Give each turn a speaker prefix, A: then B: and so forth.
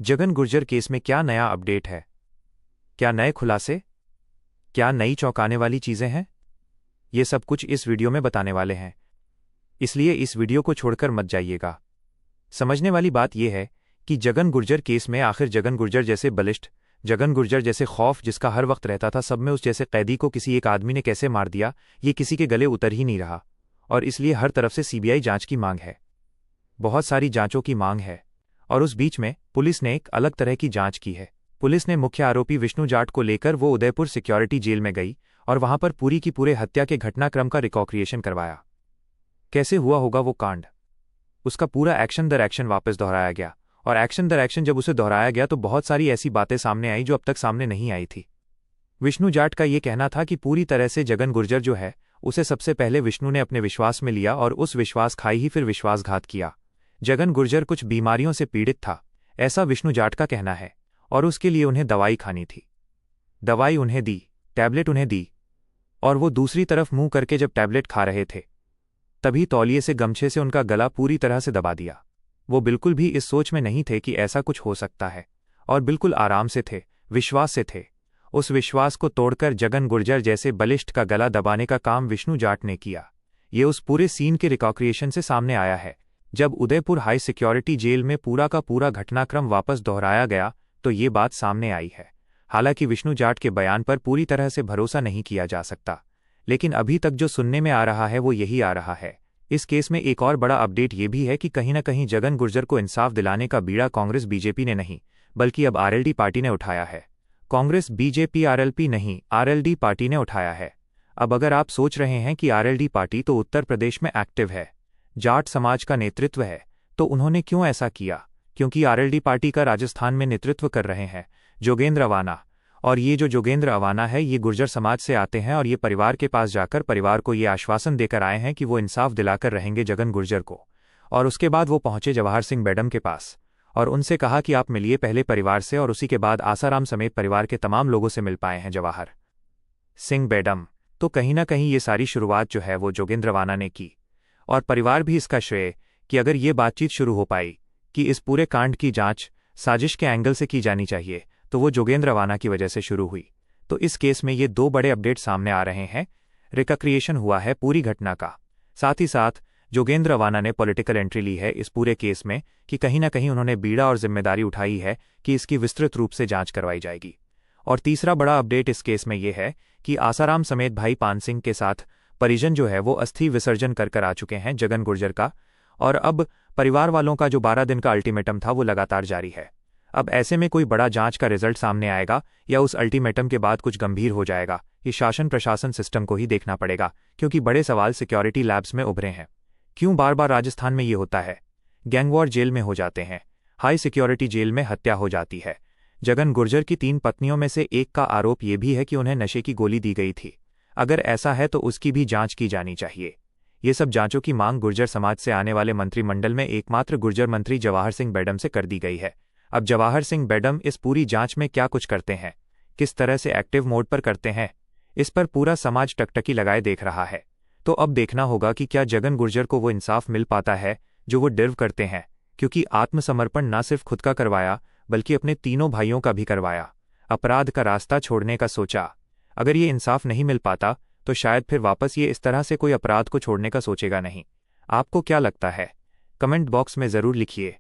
A: Jagan Gurjar case में क्या नया अपडेट है? क्या नए खुलासे? क्या नई चौंकाने वाली चीजें हैं? ये सब कुछ इस वीडियो में बताने वाले हैं, इसलिए इस वीडियो को छोड़कर मत जाइएगा। समझने वाली बात यह है कि जगन गुर्जर केस में आखिर जगन गुर्जर जैसे बलिष्ठ, जगन गुर्जर जैसे खौफ जिसका हर वक्त रहता था सब में, उस जैसे कैदी को किसी एक आदमी ने कैसे मार दिया, ये किसी के गले उतर ही नहीं रहा। और इसलिए हर तरफ से सीबीआई जांच की मांग है, बहुत सारी जांचों की मांग है। और उस बीच में पुलिस ने एक अलग तरह की जांच की है। पुलिस ने मुख्य आरोपी विष्णु जाट को लेकर वो उदयपुर सिक्योरिटी जेल में गई और वहां पर पूरी की पूरे हत्या के घटनाक्रम का रिकॉक्रिएशन करवाया। कैसे हुआ होगा वो कांड, उसका पूरा एक्शन दर एक्शन वापस दोहराया गया। और एक्शन दर एक्शन जब उसे दोहराया गया तो बहुत सारी ऐसी बातें सामने आई जो अब तक सामने नहीं आई थी। विष्णु जाट का ये कहना था कि पूरी तरह से जगन गुर्जर जो है उसे सबसे पहले विष्णु ने अपने विश्वास में लिया और उस विश्वास खाई ही फिर विश्वासघात किया। जगन गुर्जर कुछ बीमारियों से पीड़ित था, ऐसा विष्णु जाट का कहना है, और उसके लिए उन्हें दवाई खानी थी। दवाई उन्हें दी, टैबलेट उन्हें दी, और वो दूसरी तरफ मुंह करके जब टैबलेट खा रहे थे तभी तौलिए से गमछे से उनका गला पूरी तरह से दबा दिया। वो बिल्कुल भी इस सोच में नहीं थे कि ऐसा कुछ हो सकता है, और बिल्कुल आराम से थे, विश्वास से थे। उस विश्वास को तोड़कर जगन गुर्जर जैसे बलिष्ठ का गला दबाने का काम विष्णु जाट ने किया। ये उस पूरे सीन के रिकॉक्रिएशन से सामने आया है। जब उदयपुर हाई सिक्योरिटी जेल में पूरा का पूरा घटनाक्रम वापस दोहराया गया तो ये बात सामने आई है। हालांकि विष्णु जाट के बयान पर पूरी तरह से भरोसा नहीं किया जा सकता, लेकिन अभी तक जो सुनने में आ रहा है वो यही आ रहा है। इस केस में एक और बड़ा अपडेट ये भी है कि कहीं न कहीं जगन गुर्जर को इंसाफ दिलाने का बीड़ा कांग्रेस बीजेपी ने नहीं बल्कि अब आरएलडी पार्टी ने उठाया है। कांग्रेस बीजेपी आरएलपी नहीं, आरएलडी पार्टी ने उठाया है। अब अगर आप सोच रहे हैं कि आरएलडी पार्टी तो उत्तर प्रदेश में एक्टिव है, जाट समाज का नेतृत्व है, तो उन्होंने क्यों ऐसा किया? क्योंकि आरएलडी पार्टी का राजस्थान में नेतृत्व कर रहे हैं जोगेंद्र अवाना, और ये जो जोगेंद्र अवाना है ये गुर्जर समाज से आते हैं और ये परिवार के पास जाकर परिवार को ये आश्वासन देकर आए हैं कि वो इंसाफ दिलाकर रहेंगे जगन गुर्जर को। और उसके बाद वो पहुंचे जवाहर सिंह बेडम के पास और उनसे कहा कि आप मिलिए पहले परिवार से, और उसी के बाद आसाराम समेत परिवार के तमाम लोगों से मिल पाए हैं जवाहर सिंह बेडम। तो कहीं ना कहीं ये सारी शुरुआत जो है वो जोगेंद्र अवाना ने की, और परिवार भी इसका श्रेय कि अगर ये बातचीत शुरू हो पाई कि इस पूरे कांड की जांच साजिश के एंगल से की जानी चाहिए तो वो जोगेंद्र अवाना की वजह से शुरू हुई। तो इस केस में ये दो बड़े अपडेट सामने आ रहे हैं। रिकक्रिएशन हुआ है पूरी घटना का, साथ ही साथ जोगेंद्र अवाना ने पॉलिटिकल एंट्री ली है इस पूरे केस में कि कहीं ना कहीं उन्होंने बीड़ा और जिम्मेदारी उठाई है कि इसकी विस्तृत रूप से जांच करवाई जाएगी। और तीसरा बड़ा अपडेट इस केस में ये है कि आसाराम समेत भाई पान सिंह के साथ परिजन जो है वो अस्थि विसर्जन कर आ चुके हैं जगन गुर्जर का, और अब परिवार वालों का जो 12 दिन का अल्टीमेटम था वो लगातार जारी है। अब ऐसे में कोई बड़ा जांच का रिजल्ट सामने आएगा या उस अल्टीमेटम के बाद कुछ गंभीर हो जाएगा, ये शासन प्रशासन सिस्टम को ही देखना पड़ेगा, क्योंकि बड़े सवाल सिक्योरिटी लैब्स में उभरे हैं। क्यों बार बार राजस्थान में ये होता है? गैंगवॉर जेल में हो जाते हैं, हाई सिक्योरिटी जेल में हत्या हो जाती है। जगन गुर्जर की 3 पत्नियों में से एक का आरोप ये भी है कि उन्हें नशे की गोली दी गई थी। अगर ऐसा है तो उसकी भी जांच की जानी चाहिए। ये सब जांचों की मांग गुर्जर समाज से आने वाले मंत्रिमंडल में एकमात्र गुर्जर मंत्री जवाहर सिंह बेडम से कर दी गई है। अब जवाहर सिंह बेडम इस पूरी जांच में क्या कुछ करते हैं, किस तरह से एक्टिव मोड पर करते हैं, इस पर पूरा समाज टकटकी लगाए देख रहा है। तो अब देखना होगा कि क्या जगन गुर्जर को वो इंसाफ मिल पाता है जो वो डिर्व करते हैं, क्योंकि आत्मसमर्पण न सिर्फ खुद का करवाया बल्कि अपने तीनों भाइयों का भी करवाया, अपराध का रास्ता छोड़ने का सोचा। अगर ये इंसाफ नहीं मिल पाता तो शायद फिर वापस ये इस तरह से कोई अपराध को छोड़ने का सोचेगा नहीं। आपको क्या लगता है? कमेंट बॉक्स में ज़रूर लिखिए।